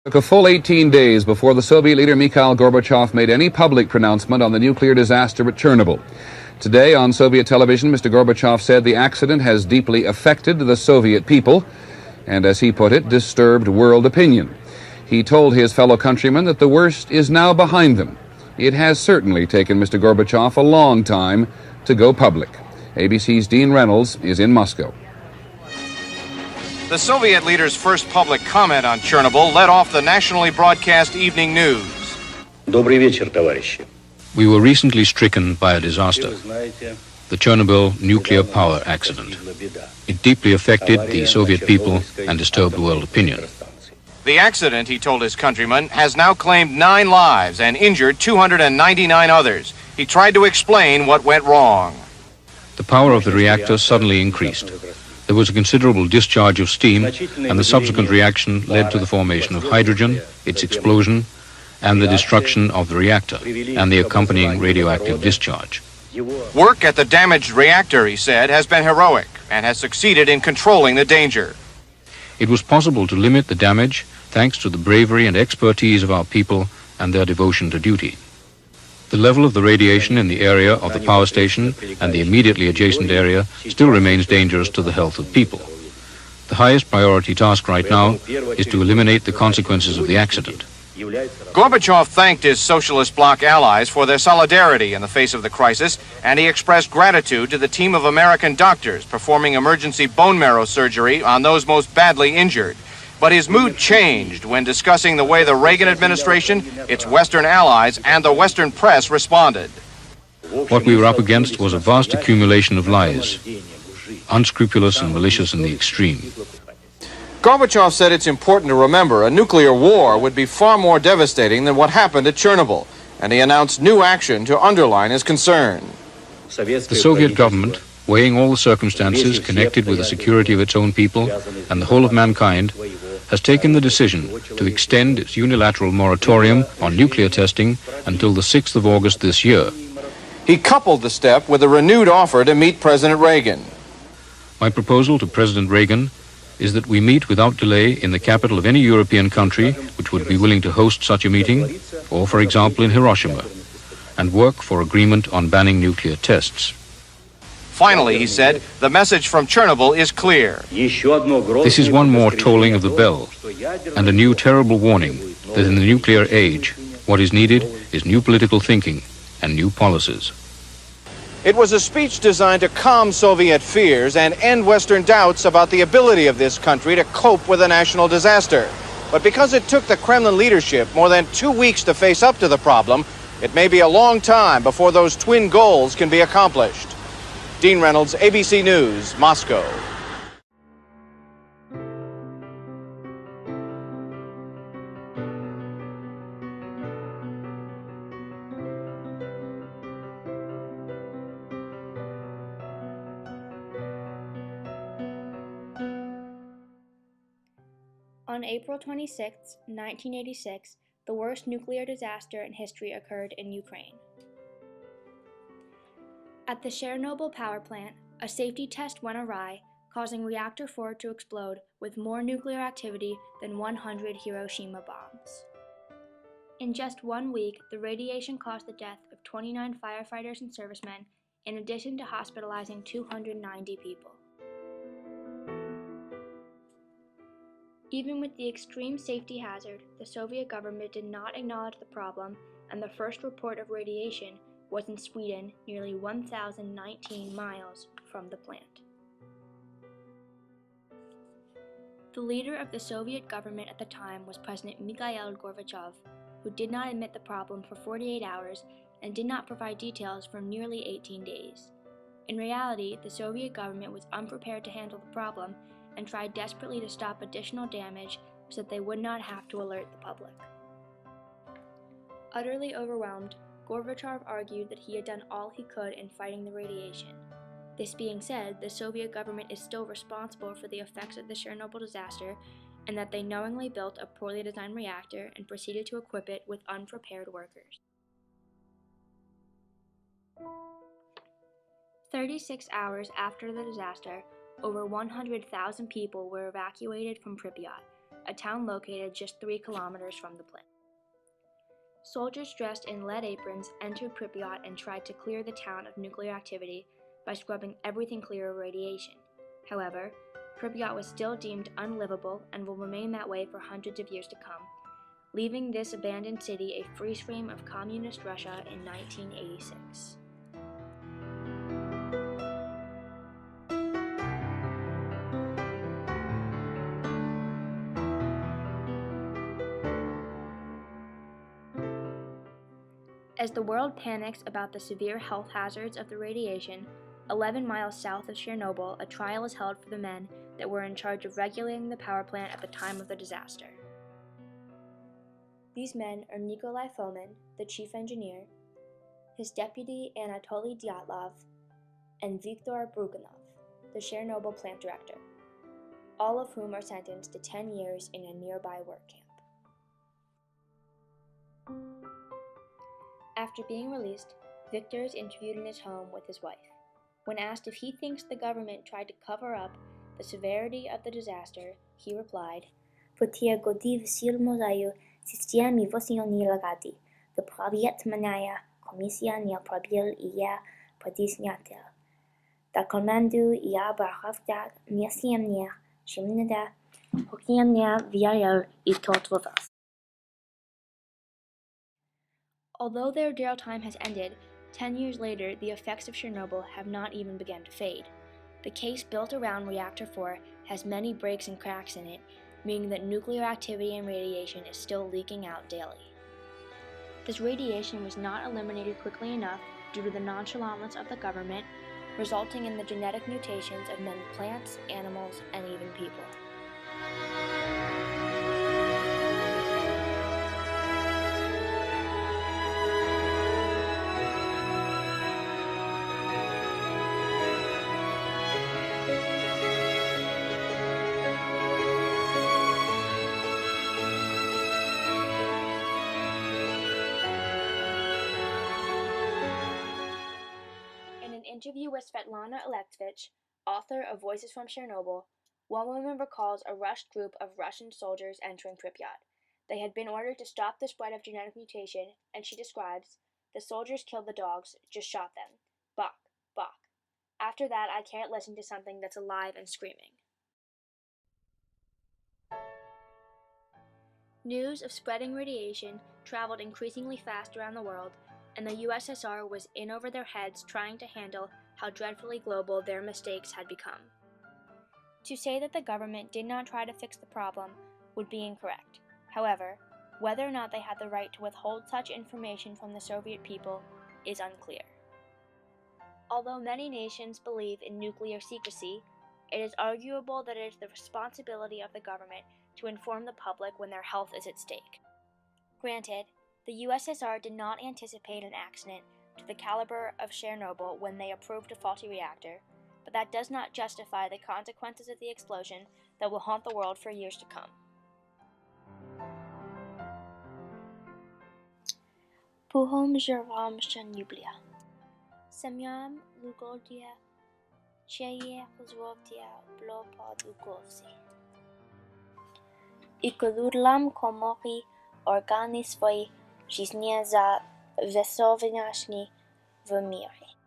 It took a full 18 days before the Soviet leader Mikhail Gorbachev made any public pronouncement on the nuclear disaster at Chernobyl. Today on Soviet television, Mr. Gorbachev said the accident has deeply affected the Soviet people and, as he put it, disturbed world opinion. He told his fellow countrymen that the worst is now behind them. It has certainly taken Mr. Gorbachev a long time to go public. ABC's Dean Reynolds is in Moscow. The Soviet leader's first public comment on Chernobyl led off the nationally broadcast evening news. Добрый вечер, товарищи. We were recently stricken by a disaster, the Chernobyl nuclear power accident. It deeply affected the Soviet people and disturbed world opinion. The accident, he told his countrymen, has now claimed 9 lives and injured 299 others. He tried to explain what went wrong. The power of the reactor suddenly increased. There was a considerable discharge of steam, and the subsequent reaction led to the formation of hydrogen, its explosion, and the destruction of the reactor, and the accompanying radioactive discharge. Work at the damaged reactor, he said, has been heroic and has succeeded in controlling the danger. It was possible to limit the damage thanks to the bravery and expertise of our people and their devotion to duty. The level of the radiation in the area of the power station and the immediately adjacent area still remains dangerous to the health of people. The highest priority task right now is to eliminate the consequences of the accident. Gorbachev thanked his socialist bloc allies for their solidarity in the face of the crisis, and he expressed gratitude to the team of American doctors performing emergency bone marrow surgery on those most badly injured. But his mood changed when discussing the way the Reagan administration, its Western allies, and the Western press responded. What we were up against was a vast accumulation of lies, unscrupulous and malicious in the extreme. Gorbachev said it's important to remember a nuclear war would be far more devastating than what happened at Chernobyl, and he announced new action to underline his concern. The Soviet government, weighing all the circumstances connected with the security of its own people and the whole of mankind, has taken the decision to extend its unilateral moratorium on nuclear testing until the 6th of August this year. He coupled the step with a renewed offer to meet President Reagan. My proposal to President Reagan is that we meet without delay in the capital of any European country which would be willing to host such a meeting, or for example in Hiroshima, and work for agreement on banning nuclear tests. Finally, he said, the message from Chernobyl is clear. This is one more tolling of the bell, and a new terrible warning that in the nuclear age, what is needed is new political thinking and new policies. It was a speech designed to calm Soviet fears and end Western doubts about the ability of this country to cope with a national disaster. But because it took the Kremlin leadership more than 2 weeks to face up to the problem, it may be a long time before those twin goals can be accomplished. Dean Reynolds, ABC News, Moscow. On April 26, 1986, the worst nuclear disaster in history occurred in Ukraine. At the Chernobyl power plant, a safety test went awry, causing Reactor 4 to explode with more nuclear activity than 100 Hiroshima bombs. In just 1 week, the radiation caused the death of 29 firefighters and servicemen, in addition to hospitalizing 290 people. Even with the extreme safety hazard, the Soviet government did not acknowledge the problem, and the first report of radiation was in Sweden, nearly 1,019 miles from the plant. The leader of the Soviet government at the time was President Mikhail Gorbachev, who did not admit the problem for 48 hours and did not provide details for nearly 18 days. In reality, the Soviet government was unprepared to handle the problem and tried desperately to stop additional damage so that they would not have to alert the public. Utterly overwhelmed, Gorbachev argued that he had done all he could in fighting the radiation. This being said, the Soviet government is still responsible for the effects of the Chernobyl disaster, and that they knowingly built a poorly designed reactor and proceeded to equip it with unprepared workers. 36 hours after the disaster, over 100,000 people were evacuated from Pripyat, a town located just 3 kilometers from the plant. Soldiers dressed in lead aprons entered Pripyat and tried to clear the town of nuclear activity by scrubbing everything clear of radiation. However, Pripyat was still deemed unlivable and will remain that way for hundreds of years to come, leaving this abandoned city a freeze frame of communist Russia in 1986. As the world panics about the severe health hazards of the radiation, 11 miles south of Chernobyl, a trial is held for the men that were in charge of regulating the power plant at the time of the disaster. These men are Nikolai Fomin, the chief engineer, his deputy Anatoly Dyatlov, and Viktor Bruganov, the Chernobyl plant director, all of whom are sentenced to 10 years in a nearby work camp. After being released, Viktor is interviewed in his home with his wife. When asked if he thinks the government tried to cover up the severity of the disaster, he replied, "Potiagodiv silmozаю системи восьонилagati, the praviet manaya komisia nia prabil iya pradisnyatel, da komandu iya barhavda niasiemnia shimnida hokiemnia viayel itotvovas." Although their jail time has ended, 10 years later, the effects of Chernobyl have not even begun to fade. The case built around Reactor 4 has many breaks and cracks in it, meaning that nuclear activity and radiation is still leaking out daily. This radiation was not eliminated quickly enough due to the nonchalantness of the government, resulting in the genetic mutations of many plants, animals, and even people. In an interview with Svetlana Alexeyevich, author of Voices from Chernobyl, one woman recalls a rushed group of Russian soldiers entering Pripyat. They had been ordered to stop the spread of genetic mutation, and she describes, "The soldiers killed the dogs, just shot them. Bok, bok. After that, I can't listen to something that's alive and screaming." News of spreading radiation traveled increasingly fast around the world, and the USSR was in over their heads trying to handle how dreadfully global their mistakes had become. To say that the government did not try to fix the problem would be incorrect. However, whether or not they had the right to withhold such information from the Soviet people is unclear. Although many nations believe in nuclear secrecy, it is arguable that it is the responsibility of the government to inform the public when their health is at stake. Granted, the USSR did not anticipate an accident to the caliber of Chernobyl when they approved a faulty reactor, but that does not justify the consequences of the explosion that will haunt the world for years to come. Puhom Jervam Shanublia Semyam Lugodia Cheye Pozrovtia Blopodugovsi Ikoludlam Komoki Organi Svoi Жизни за весовинашни в мире.